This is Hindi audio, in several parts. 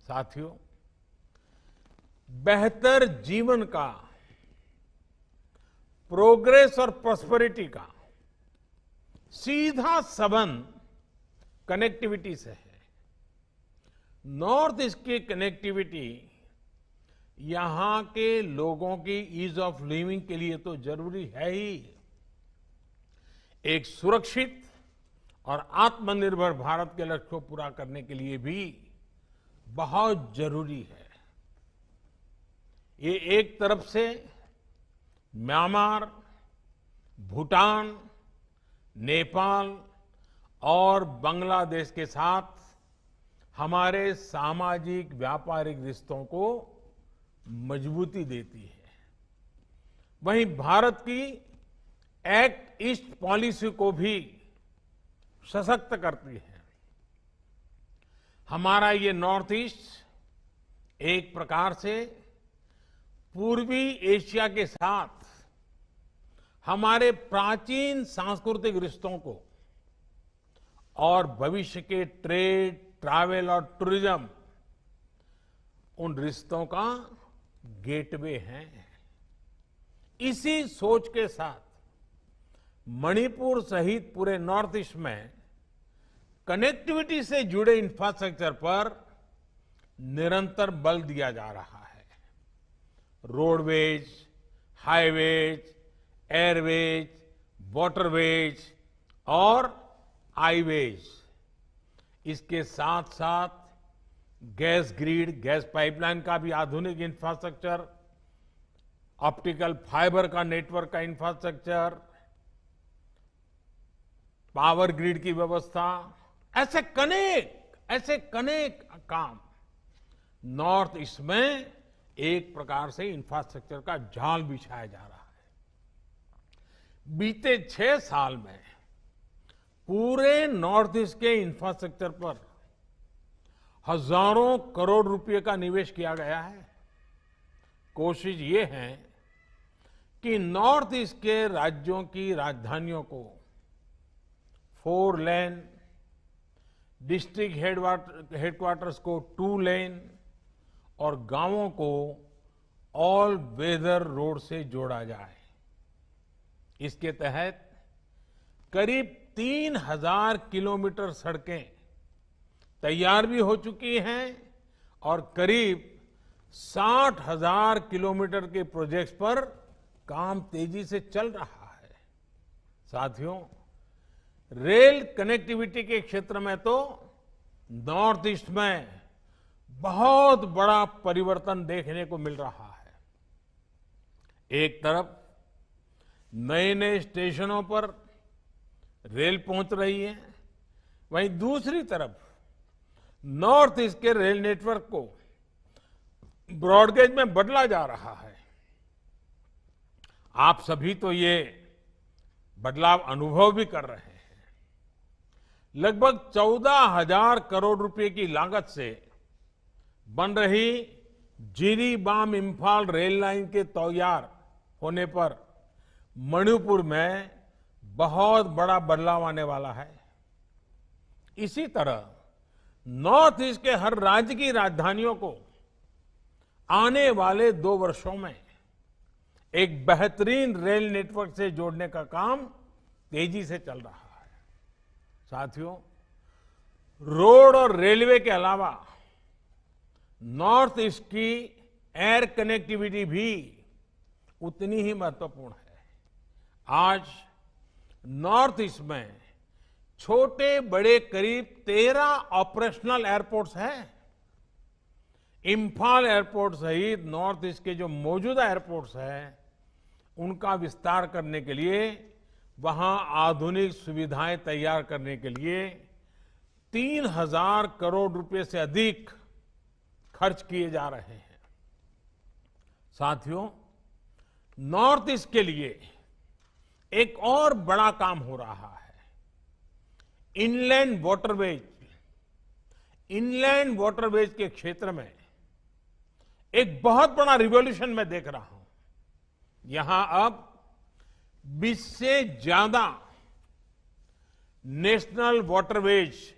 साथियों, बेहतर जीवन का, प्रोग्रेस और प्रॉस्पेरिटी का सीधा संबंध कनेक्टिविटी से है। नॉर्थ ईस्ट की कनेक्टिविटी यहां के लोगों की ईज ऑफ लिविंग के लिए तो जरूरी है ही, एक सुरक्षित और आत्मनिर्भर भारत के लक्ष्य को पूरा करने के लिए भी बहुत जरूरी है। ये एक तरफ से म्यांमार, भूटान, नेपाल और बांग्लादेश के साथ हमारे सामाजिक व्यापारिक रिश्तों को मजबूती देती है, वहीं भारत की एक्ट ईस्ट पॉलिसी को भी सशक्त करती है। हमारा ये नॉर्थ ईस्ट एक प्रकार से पूर्वी एशिया के साथ हमारे प्राचीन सांस्कृतिक रिश्तों को और भविष्य के ट्रेड, ट्रैवल और टूरिज्म, उन रिश्तों का गेटवे है। इसी सोच के साथ मणिपुर सहित पूरे नॉर्थ ईस्ट में कनेक्टिविटी से जुड़े इंफ्रास्ट्रक्चर पर निरंतर बल दिया जा रहा है। रोडवेज, हाईवेज, एयरवेज, वाटरवेज और आईवेज, इसके साथ साथ गैस ग्रिड, गैस पाइपलाइन का भी आधुनिक इंफ्रास्ट्रक्चर, ऑप्टिकल फाइबर का नेटवर्क का इंफ्रास्ट्रक्चर, पावर ग्रिड की व्यवस्था, ऐसे कनेक काम नॉर्थ ईस्ट में एक प्रकार से इंफ्रास्ट्रक्चर का जाल बिछाया जा रहा है। बीते 6 साल में पूरे नॉर्थ ईस्ट के इंफ्रास्ट्रक्चर पर हजारों करोड़ रुपए का निवेश किया गया है। कोशिश ये है कि नॉर्थ ईस्ट के राज्यों की राजधानियों को 4 लेन, डिस्ट्रिक्ट हेडक्वार्टर्स को 2 लेन और गांवों को ऑल वेदर रोड से जोड़ा जाए। इसके तहत करीब 3000 किलोमीटर सड़कें तैयार भी हो चुकी हैं और करीब 60,000 किलोमीटर के प्रोजेक्ट्स पर काम तेजी से चल रहा है। साथियों, रेल कनेक्टिविटी के क्षेत्र में तो नॉर्थ ईस्ट में बहुत बड़ा परिवर्तन देखने को मिल रहा है। एक तरफ नए नए स्टेशनों पर रेल पहुंच रही है, वहीं दूसरी तरफ नॉर्थ ईस्ट के रेल नेटवर्क को ब्रॉडगेज में बदला जा रहा है। आप सभी तो ये बदलाव अनुभव भी कर रहे हैं। लगभग 14,000 करोड़ रुपए की लागत से बन रही जिरीबाम इम्फाल रेल लाइन के तैयार होने पर मणिपुर में बहुत बड़ा बदलाव आने वाला है। इसी तरह नॉर्थ ईस्ट के हर राज्य की राजधानियों को आने वाले 2 वर्षों में एक बेहतरीन रेल नेटवर्क से जोड़ने का काम तेजी से चल रहा है। साथियों, रोड और रेलवे के अलावा नॉर्थ ईस्ट की एयर कनेक्टिविटी भी उतनी ही महत्वपूर्ण है। आज नॉर्थ ईस्ट में छोटे बड़े करीब 13 ऑपरेशनल एयरपोर्ट्स हैं। इम्फाल एयरपोर्ट सहित नॉर्थ ईस्ट के जो मौजूदा एयरपोर्ट्स हैं, उनका विस्तार करने के लिए, वहां आधुनिक सुविधाएं तैयार करने के लिए 3,000 करोड़ रुपए से अधिक खर्च किए जा रहे हैं। साथियों, नॉर्थ ईस्ट के लिए एक और बड़ा काम हो रहा है। इनलैंड वाटरवेज के क्षेत्र में एक बहुत बड़ा रिवॉल्यूशन मैं देख रहा हूं। यहां अब 20 से ज्यादा नेशनल वाटरवेज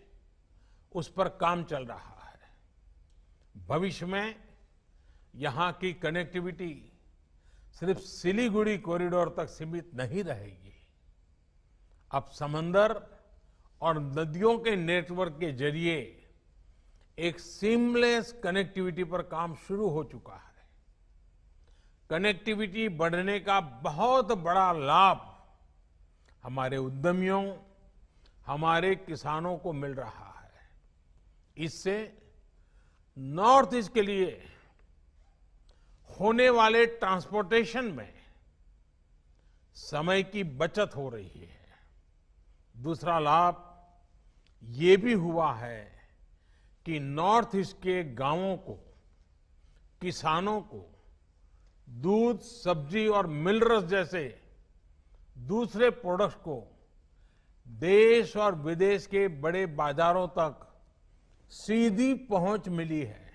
उस पर काम चल रहा है। भविष्य में यहां की कनेक्टिविटी सिर्फ सिलीगुड़ी कॉरिडोर तक सीमित नहीं रहेगी। अब समंदर और नदियों के नेटवर्क के जरिए एक सीमलेस कनेक्टिविटी पर काम शुरू हो चुका है। कनेक्टिविटी बढ़ने का बहुत बड़ा लाभ हमारे उद्यमियों, हमारे किसानों को मिल रहा है। इससे नॉर्थ ईस्ट के लिए होने वाले ट्रांसपोर्टेशन में समय की बचत हो रही है। दूसरा लाभ ये भी हुआ है कि नॉर्थ ईस्ट के गांवों को, किसानों को दूध, सब्जी और मिनरल्स जैसे दूसरे प्रोडक्ट्स को देश और विदेश के बड़े बाजारों तक सीधी पहुंच मिली है।